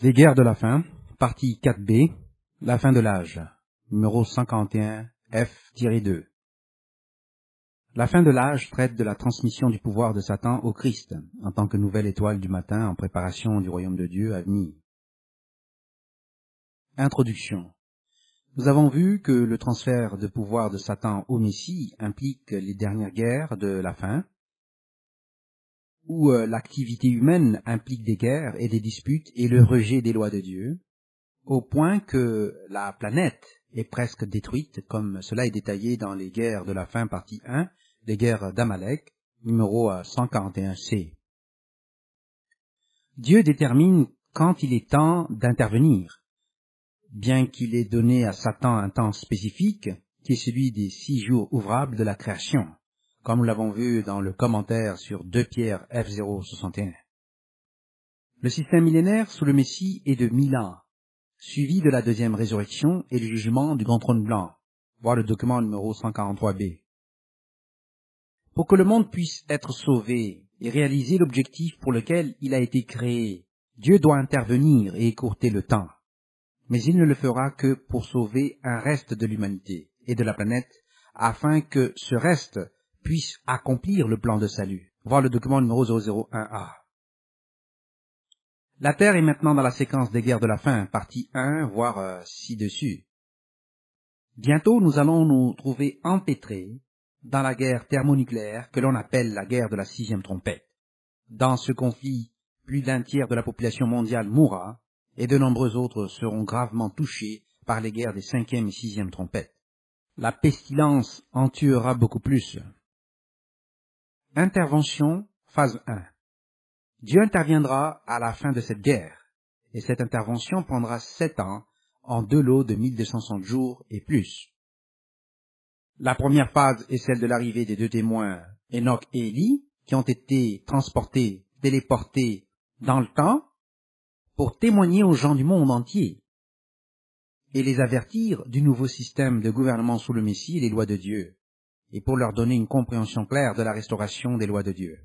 Les guerres de la fin, partie 4b, la fin de l'âge, numéro 51, F-2. La fin de l'âge traite de la transmission du pouvoir de Satan au Christ, en tant que nouvelle étoile du matin en préparation du royaume de Dieu à venir. Introduction. Nous avons vu que le transfert de pouvoir de Satan au Messie implique les dernières guerres de la fin, où l'activité humaine implique des guerres et des disputes et le rejet des lois de Dieu, au point que la planète est presque détruite, comme cela est détaillé dans les guerres de la fin partie 1, les guerres d'Amalek, numéro 141c. Dieu détermine quand il est temps d'intervenir, bien qu'il ait donné à Satan un temps spécifique, qui est celui des 6 jours ouvrables de la création, comme nous l'avons vu dans le commentaire sur 2 Pierre F061. Le système millénaire sous le Messie est de 1000 ans, suivi de la deuxième résurrection et du jugement du grand trône blanc, voir le document numéro 143b. Pour que le monde puisse être sauvé et réaliser l'objectif pour lequel il a été créé, Dieu doit intervenir et écourter le temps. Mais il ne le fera que pour sauver un reste de l'humanité et de la planète, afin que ce reste puisse accomplir le plan de salut. Voir le document numéro 001A. La Terre est maintenant dans la séquence des guerres de la fin, partie 1, voire ci-dessus. Bientôt, nous allons nous trouver empêtrés dans la guerre thermonucléaire que l'on appelle la guerre de la 6e trompette. Dans ce conflit, plus d'un tiers de la population mondiale mourra, et de nombreux autres seront gravement touchés par les guerres des 5e et 6e trompettes. La pestilence en tuera beaucoup plus. Intervention, phase 1. Dieu interviendra à la fin de cette guerre, et cette intervention prendra 7 ans, en 2 lots de 1260 jours et plus. La première phase est celle de l'arrivée des 2 témoins, Enoch et Élie, qui ont été transportés, téléportés dans le temps, pour témoigner aux gens du monde entier, et les avertir du nouveau système de gouvernement sous le Messie et les lois de Dieu, et pour leur donner une compréhension claire de la restauration des lois de Dieu.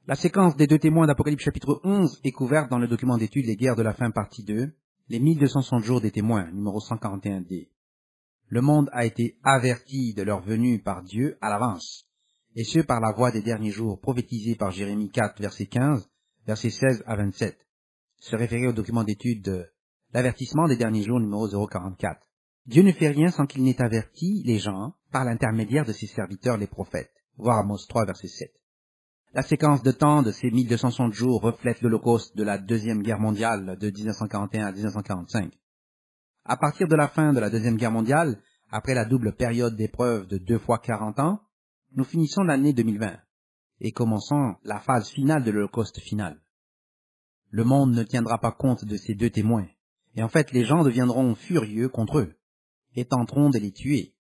La séquence des 2 témoins d'Apocalypse chapitre 11 est couverte dans le document d'étude Les guerres de la fin partie 2, les 1260 jours des témoins, numéro 141D. Le monde a été averti de leur venue par Dieu à l'avance, et ce par la voix des derniers jours prophétisés par Jérémie 4, verset 15, versets 16 à 27. Se référer au document d'étude de l'avertissement des derniers jours, numéro 044. Dieu ne fait rien sans qu'il n'ait averti les gens par l'intermédiaire de ses serviteurs les prophètes, voir Amos 3, verset 7. La séquence de temps de ces 1260 jours reflète l'Holocauste de la Deuxième Guerre mondiale de 1941 à 1945. À partir de la fin de la Deuxième Guerre mondiale, après la double période d'épreuve de 2 fois 40 ans, nous finissons l'année 2020 et commençons la phase finale de l'Holocauste final. Le monde ne tiendra pas compte de ces 2 témoins, et en fait les gens deviendront furieux contre eux et tenteront de les tuer.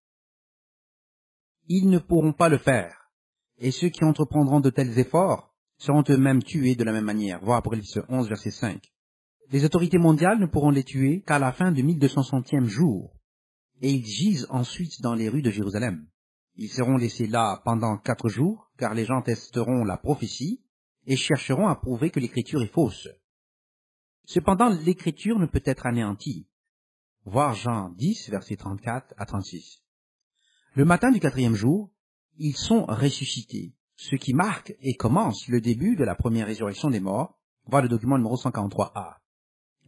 Ils ne pourront pas le faire. Et ceux qui entreprendront de tels efforts seront eux-mêmes tués de la même manière, voir Apocalypse 11, verset 5. Les autorités mondiales ne pourront les tuer qu'à la fin du 1260e jour, et ils gisent ensuite dans les rues de Jérusalem. Ils seront laissés là pendant 4 jours, car les gens testeront la prophétie et chercheront à prouver que l'écriture est fausse. Cependant, l'écriture ne peut être anéantie, voir Jean 10, verset 34 à 36. Le matin du 4e jour, ils sont ressuscités, ce qui marque et commence le début de la première résurrection des morts, voir le document numéro 143A.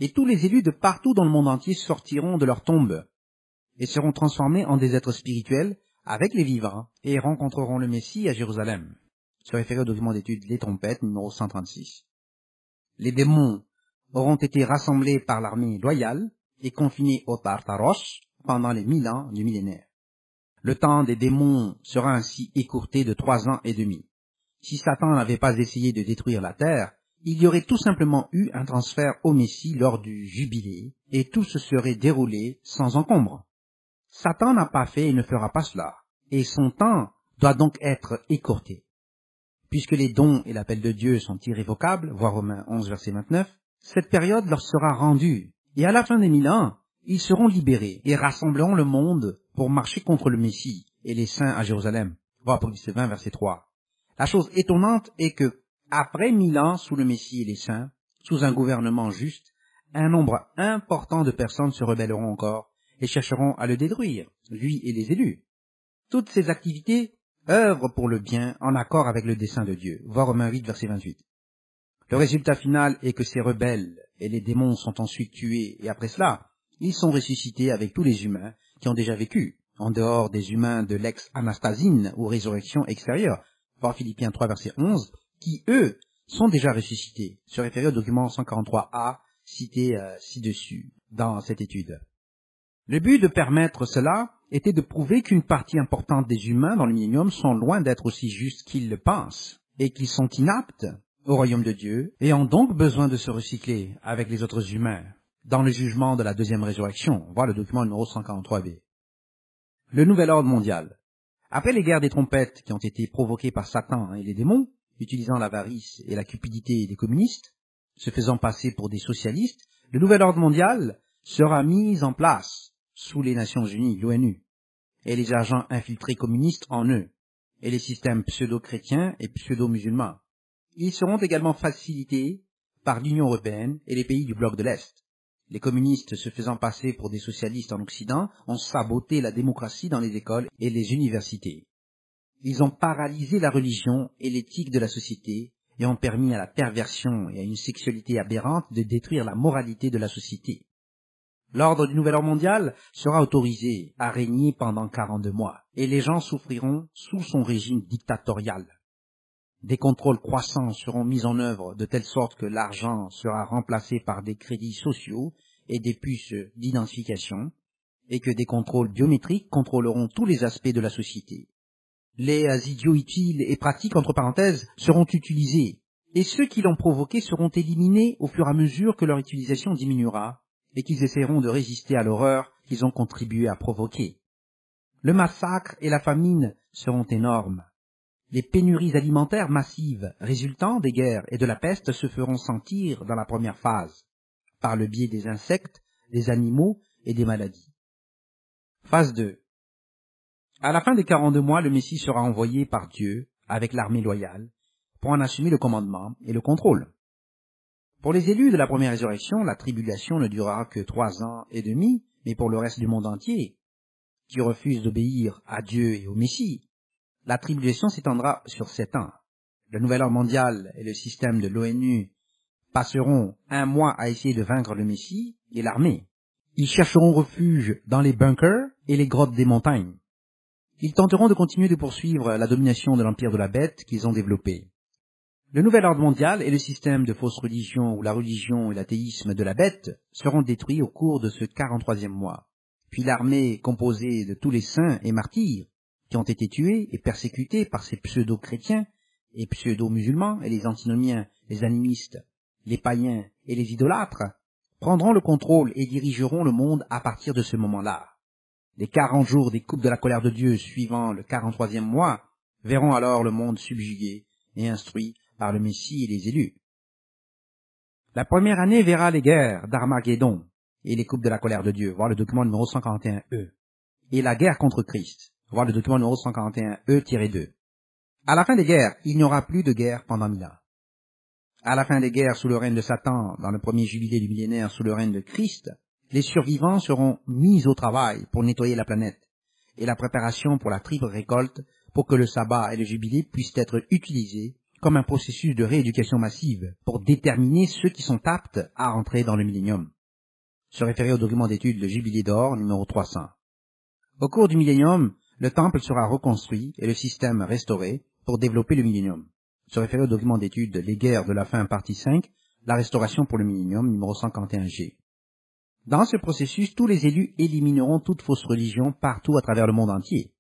Et tous les élus de partout dans le monde entier sortiront de leur tombe et seront transformés en des êtres spirituels avec les vivants et rencontreront le Messie à Jérusalem. Se référer au document d'étude Les Trompettes numéro 136. Les démons auront été rassemblés par l'armée loyale et confinés au Tartaros pendant les 1000 ans du millénaire. Le temps des démons sera ainsi écourté de 3 ans et demi. Si Satan n'avait pas essayé de détruire la terre, il y aurait tout simplement eu un transfert au Messie lors du jubilé, et tout se serait déroulé sans encombre. Satan n'a pas fait et ne fera pas cela, et son temps doit donc être écourté. Puisque les dons et l'appel de Dieu sont irrévocables, voir Romains 11, verset 29, cette période leur sera rendue, et à la fin des 1000 ans, ils seront libérés et rassembleront le monde pour marcher contre le Messie et les saints à Jérusalem. Voir Apocalypse 20, verset 3. La chose étonnante est que, après 1000 ans sous le Messie et les saints, sous un gouvernement juste, un nombre important de personnes se rebelleront encore et chercheront à le détruire, lui et les élus. Toutes ces activités œuvrent pour le bien en accord avec le dessein de Dieu. Voir Romains 8, verset 28. Le résultat final est que ces rebelles et les démons sont ensuite tués et après cela, ils sont ressuscités avec tous les humains qui ont déjà vécu, en dehors des humains de l'ex-anastasine ou résurrection extérieure, voir Philippiens 3, verset 11, qui, eux, sont déjà ressuscités, se référer au document 143A cité ci-dessus dans cette étude. Le but de permettre cela était de prouver qu'une partie importante des humains dans le millénium sont loin d'être aussi justes qu'ils le pensent, et qu'ils sont inaptes au royaume de Dieu, et ont donc besoin de se recycler avec les autres humains, dans le jugement de la deuxième résurrection, voir le document numéro 143B. Le nouvel ordre mondial. Après les guerres des trompettes qui ont été provoquées par Satan et les démons, utilisant l'avarice et la cupidité des communistes, se faisant passer pour des socialistes, le nouvel ordre mondial sera mis en place sous les Nations Unies, l'ONU, et les agents infiltrés communistes en eux, et les systèmes pseudo-chrétiens et pseudo-musulmans. Ils seront également facilités par l'Union européenne et les pays du bloc de l'Est. Les communistes se faisant passer pour des socialistes en Occident ont saboté la démocratie dans les écoles et les universités. Ils ont paralysé la religion et l'éthique de la société et ont permis à la perversion et à une sexualité aberrante de détruire la moralité de la société. L'ordre du nouvel ordre mondial sera autorisé à régner pendant 42 mois et les gens souffriront sous son régime dictatorial. Des contrôles croissants seront mis en œuvre de telle sorte que l'argent sera remplacé par des crédits sociaux et des puces d'identification et que des contrôles biométriques contrôleront tous les aspects de la société. Les idiots utiles et pratiques, entre parenthèses, seront utilisés et ceux qui l'ont provoqué seront éliminés au fur et à mesure que leur utilisation diminuera et qu'ils essaieront de résister à l'horreur qu'ils ont contribué à provoquer. Le massacre et la famine seront énormes. Les pénuries alimentaires massives résultant des guerres et de la peste se feront sentir dans la première phase, par le biais des insectes, des animaux et des maladies. Phase 2. À la fin des 42 mois, le Messie sera envoyé par Dieu avec l'armée loyale pour en assumer le commandement et le contrôle. Pour les élus de la première résurrection, la tribulation ne durera que 3 ans et demi, mais pour le reste du monde entier, qui refuse d'obéir à Dieu et au Messie, la tribulation s'étendra sur 7 ans. Le nouvel ordre mondial et le système de l'ONU passeront 1 mois à essayer de vaincre le Messie et l'armée. Ils chercheront refuge dans les bunkers et les grottes des montagnes. Ils tenteront de continuer de poursuivre la domination de l'empire de la bête qu'ils ont développé. Le nouvel ordre mondial et le système de fausses religions ou la religion et l'athéisme de la bête seront détruits au cours de ce 43e mois. Puis l'armée composée de tous les saints et martyrs qui ont été tués et persécutés par ces pseudo-chrétiens et pseudo-musulmans et les antinomiens, les animistes, les païens et les idolâtres, prendront le contrôle et dirigeront le monde à partir de ce moment-là. Les 40 jours des coupes de la colère de Dieu suivant le 43e mois verront alors le monde subjugué et instruit par le Messie et les élus. La première année verra les guerres d'Armageddon et les coupes de la colère de Dieu, voir le document numéro 141E, et la guerre contre Christ, voir le document numéro 141E-2. À la fin des guerres, il n'y aura plus de guerre pendant 1000 ans. À la fin des guerres sous le règne de Satan, dans le premier jubilé du millénaire sous le règne de Christ, les survivants seront mis au travail pour nettoyer la planète, et la préparation pour la triple récolte pour que le sabbat et le jubilé puissent être utilisés comme un processus de rééducation massive pour déterminer ceux qui sont aptes à entrer dans le millénium. Se référer au document d'étude Le Jubilé d'or numéro 300. Au cours du millénium, le temple sera reconstruit et le système restauré pour développer le millénium. Se référer au document d'étude Les guerres de la fin partie 5, la restauration pour le millénium numéro 141G. Dans ce processus, tous les élus élimineront toute fausse religion partout à travers le monde entier.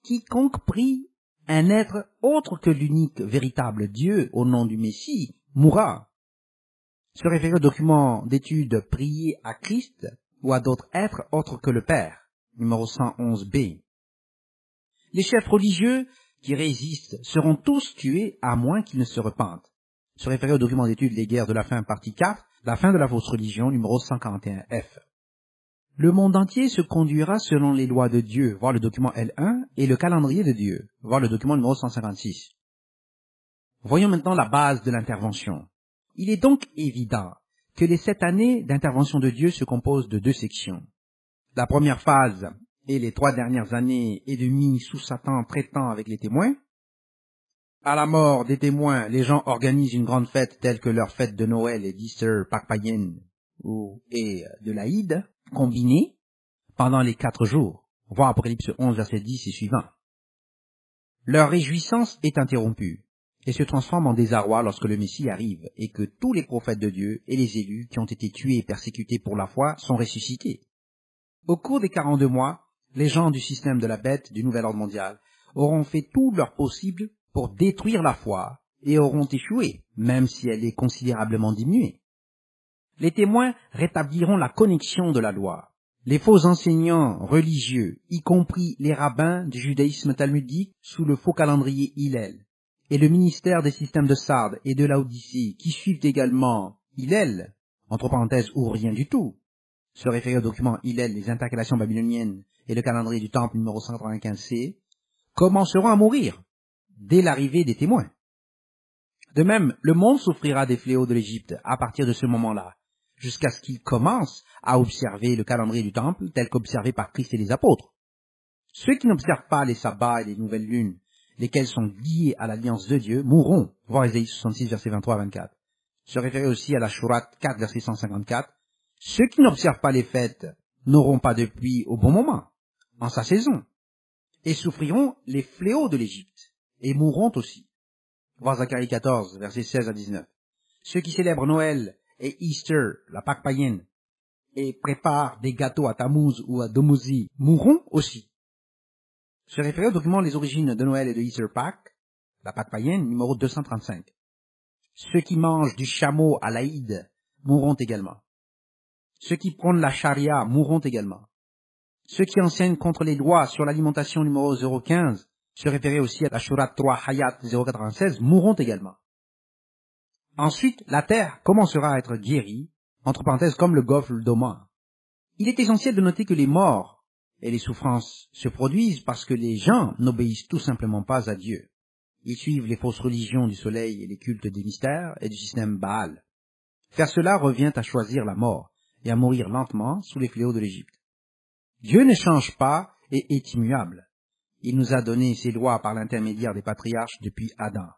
Quiconque prie un être autre que l'unique véritable Dieu au nom du Messie mourra. Se référer au document d'étude Prier à Christ ou à d'autres êtres autres que le Père, numéro 111B. Les chefs religieux qui résistent seront tous tués à moins qu'ils ne se repentent. Se référer au document d'étude Les guerres de la fin partie 4, la fin de la fausse religion, numéro 141F. Le monde entier se conduira selon les lois de Dieu, voir le document L1, et le calendrier de Dieu, voir le document numéro 156. Voyons maintenant la base de l'intervention. Il est donc évident que les 7 années d'intervention de Dieu se composent de 2 sections. La première phase et les 3 dernières années et demie sous Satan traitant avec les témoins. À la mort des témoins, les gens organisent une grande fête telle que leur fête de Noël et d'Easter, Pâques païennes et de l'Aïd, combinée pendant les 4 jours. Voir Apocalypse 11, verset 10 et suivant. Leur réjouissance est interrompue et se transforme en désarroi lorsque le Messie arrive et que tous les prophètes de Dieu et les élus qui ont été tués et persécutés pour la foi sont ressuscités. Au cours des 42 mois, les gens du système de la bête du nouvel ordre mondial auront fait tout leur possible pour détruire la foi et auront échoué, même si elle est considérablement diminuée. Les témoins rétabliront la connexion de la loi. Les faux enseignants religieux, y compris les rabbins du judaïsme talmudique sous le faux calendrier Hillel, et le ministère des systèmes de Sardes et de Laodicée qui suivent également Hillel, entre parenthèses ou rien du tout, se référer au document Hillel, les intercalations babyloniennes et le calendrier du temple numéro 195C, commenceront à mourir dès l'arrivée des témoins. De même, le monde souffrira des fléaux de l'Égypte à partir de ce moment-là, jusqu'à ce qu'il commence à observer le calendrier du temple tel qu'observé par Christ et les apôtres. Ceux qui n'observent pas les sabbats et les nouvelles lunes, lesquels sont liés à l'alliance de Dieu, mourront, voir Ésaïe 66, verset 23 à 24. Se référer aussi à la Shurat 4, verset 154. Ceux qui n'observent pas les fêtes n'auront pas de pluie au bon moment, en sa saison, et souffriront les fléaux de l'Égypte, et mourront aussi. Voir Zacharie 14, verset 16 à 19. Ceux qui célèbrent Noël et Easter, la Pâque païenne, et préparent des gâteaux à Tammuz ou à Domuzi, mourront aussi. Se référer au document Les origines de Noël et de Easter Pâques, la Pâque païenne, numéro 235. Ceux qui mangent du chameau à l'Aïd mourront également. Ceux qui prônent la charia mourront également. Ceux qui enseignent contre les lois sur l'alimentation numéro 015, se référer aussi à la Shurat 3 Hayat 096, mourront également. Ensuite, la terre commencera à être guérie, entre parenthèses comme le golfe d'Oman. Il est essentiel de noter que les morts et les souffrances se produisent parce que les gens n'obéissent tout simplement pas à Dieu. Ils suivent les fausses religions du soleil et les cultes des mystères et du système Baal. Faire cela revient à choisir la mort et à mourir lentement sous les fléaux de l'Égypte. Dieu ne change pas et est immuable. Il nous a donné ses lois par l'intermédiaire des patriarches depuis Adam.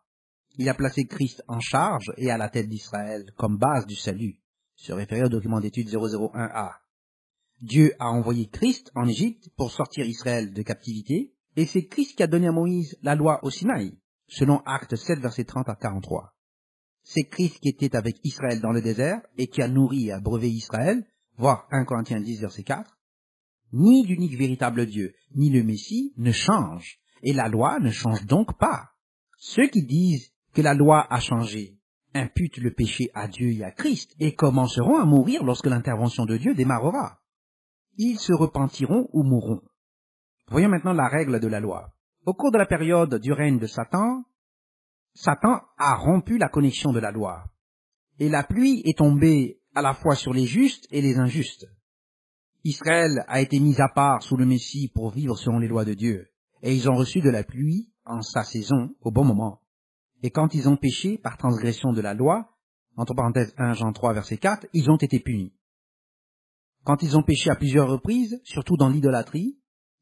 Il a placé Christ en charge et à la tête d'Israël comme base du salut. Se référer au document d'étude 001A. Dieu a envoyé Christ en Égypte pour sortir Israël de captivité, et c'est Christ qui a donné à Moïse la loi au Sinaï, selon Actes 7, versets 30 à 43. C'est Christ qui était avec Israël dans le désert et qui a nourri et abreuvé Israël, voir 1 Corinthiens 10, verset 4. Ni l'unique véritable Dieu, ni le Messie ne changent, et la loi ne change donc pas. Ceux qui disent que la loi a changé imputent le péché à Dieu et à Christ et commenceront à mourir lorsque l'intervention de Dieu démarrera. Ils se repentiront ou mourront. Voyons maintenant la règle de la loi. Au cours de la période du règne de Satan, Satan a rompu la connexion de la loi, et la pluie est tombée à la fois sur les justes et les injustes. Israël a été mis à part sous le Messie pour vivre selon les lois de Dieu, et ils ont reçu de la pluie en sa saison au bon moment. Et quand ils ont péché par transgression de la loi, entre parenthèses 1 Jean 3 verset 4, ils ont été punis. Quand ils ont péché à plusieurs reprises, surtout dans l'idolâtrie,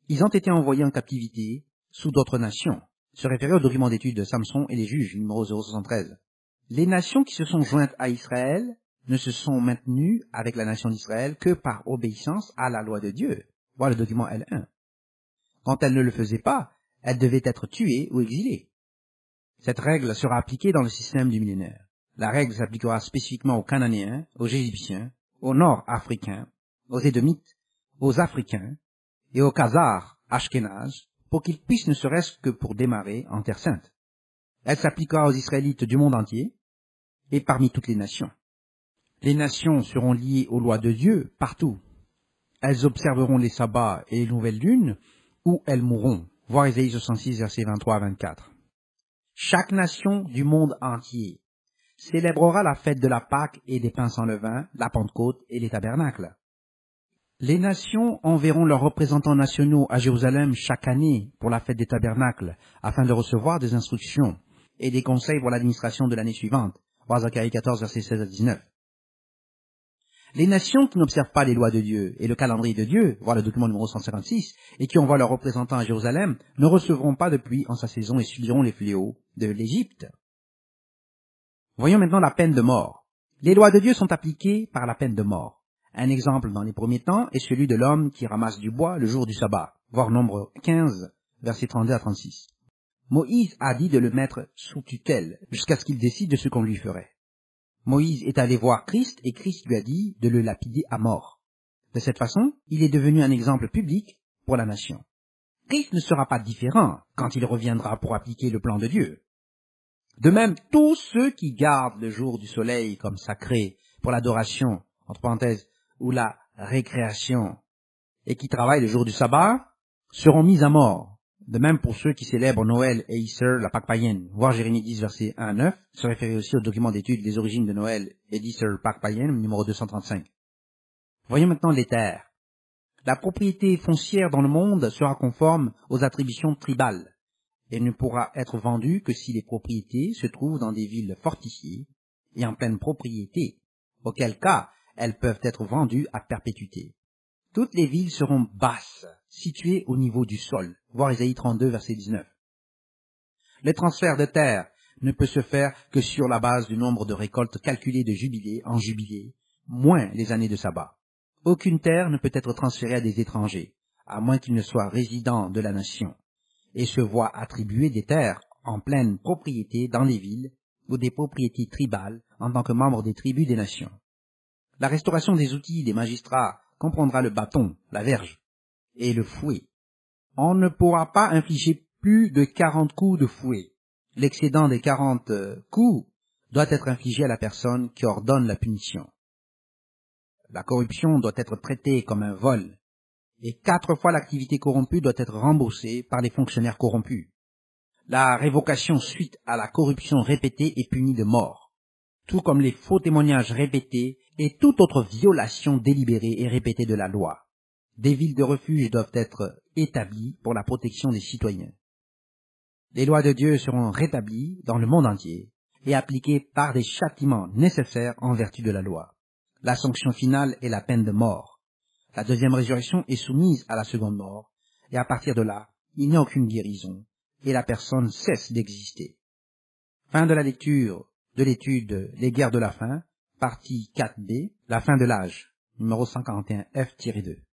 ils ont été envoyés en captivité sous d'autres nations. Se référer au document d'étude de Samson et les juges, numéro 073. Les nations qui se sont jointes à Israël ne se sont maintenues avec la nation d'Israël que par obéissance à la loi de Dieu. Voilà le document L1. Quand elles ne le faisaient pas, elles devaient être tuées ou exilées. Cette règle sera appliquée dans le système du millénaire. La règle s'appliquera spécifiquement aux Cananéens, aux Égyptiens, aux Nord-Africains, aux Édomites, aux Africains et aux Khazars Ashkénazes pour qu'ils puissent ne serait-ce que pour démarrer en Terre Sainte. Elle s'appliquera aux Israélites du monde entier et parmi toutes les nations. Les nations seront liées aux lois de Dieu partout. Elles observeront les sabbats et les nouvelles lunes ou elles mourront. Voir Ésaïe 66, versets 23 à 24. Chaque nation du monde entier célébrera la fête de la Pâque et des pains sans levain, la Pentecôte et les tabernacles. Les nations enverront leurs représentants nationaux à Jérusalem chaque année pour la fête des tabernacles, afin de recevoir des instructions et des conseils pour l'administration de l'année suivante. Voir Zacharie 14, versets 16 à 19. Les nations qui n'observent pas les lois de Dieu et le calendrier de Dieu, voir le document numéro 156, et qui envoient leurs représentants à Jérusalem, ne recevront pas de pluie en sa saison et subiront les fléaux de l'Égypte. Voyons maintenant la peine de mort. Les lois de Dieu sont appliquées par la peine de mort. Un exemple dans les premiers temps est celui de l'homme qui ramasse du bois le jour du sabbat, voir Nombre 15, versets 32 à 36. Moïse a dit de le mettre sous tutelle jusqu'à ce qu'il décide de ce qu'on lui ferait. Moïse est allé voir Christ et Christ lui a dit de le lapider à mort. De cette façon, il est devenu un exemple public pour la nation. Christ ne sera pas différent quand il reviendra pour appliquer le plan de Dieu. De même, tous ceux qui gardent le jour du soleil comme sacré pour l'adoration, entre parenthèses, ou la récréation, et qui travaillent le jour du sabbat, seront mis à mort. De même pour ceux qui célèbrent Noël et Easter, la Pâque païenne, voir Jérémie 10, versets 1 à 9, se référer aussi au document d'étude des origines de Noël et d'Easter, Pâque païenne, numéro 235. Voyons maintenant les terres. La propriété foncière dans le monde sera conforme aux attributions tribales et ne pourra être vendue que si les propriétés se trouvent dans des villes fortifiées et en pleine propriété, auquel cas elles peuvent être vendues à perpétuité. Toutes les villes seront basses, situées au niveau du sol, voir Ésaïe 32, verset 19. Le transfert de terre ne peut se faire que sur la base du nombre de récoltes calculées de jubilé en jubilé, moins les années de sabbat. Aucune terre ne peut être transférée à des étrangers, à moins qu'ils ne soient résidents de la nation, et se voient attribuer des terres en pleine propriété dans les villes ou des propriétés tribales en tant que membres des tribus des nations. La restauration des outils des magistrats comprendra le bâton, la verge et le fouet. On ne pourra pas infliger plus de 40 coups de fouet. L'excédent des 40 coups doit être infligé à la personne qui ordonne la punition. La corruption doit être traitée comme un vol, et 4 fois l'activité corrompue doit être remboursée par les fonctionnaires corrompus. La révocation suite à la corruption répétée est punie de mort, tout comme les faux témoignages répétés et toute autre violation délibérée et répétée de la loi. Des villes de refuge doivent être établies pour la protection des citoyens. Les lois de Dieu seront rétablies dans le monde entier et appliquées par des châtiments nécessaires en vertu de la loi. La sanction finale est la peine de mort. La deuxième résurrection est soumise à la seconde mort, et à partir de là, il n'y a aucune guérison, et la personne cesse d'exister. Fin de la lecture de l'étude Les guerres de la fin, partie 4b, la fin de l'âge, numéro 141F-2.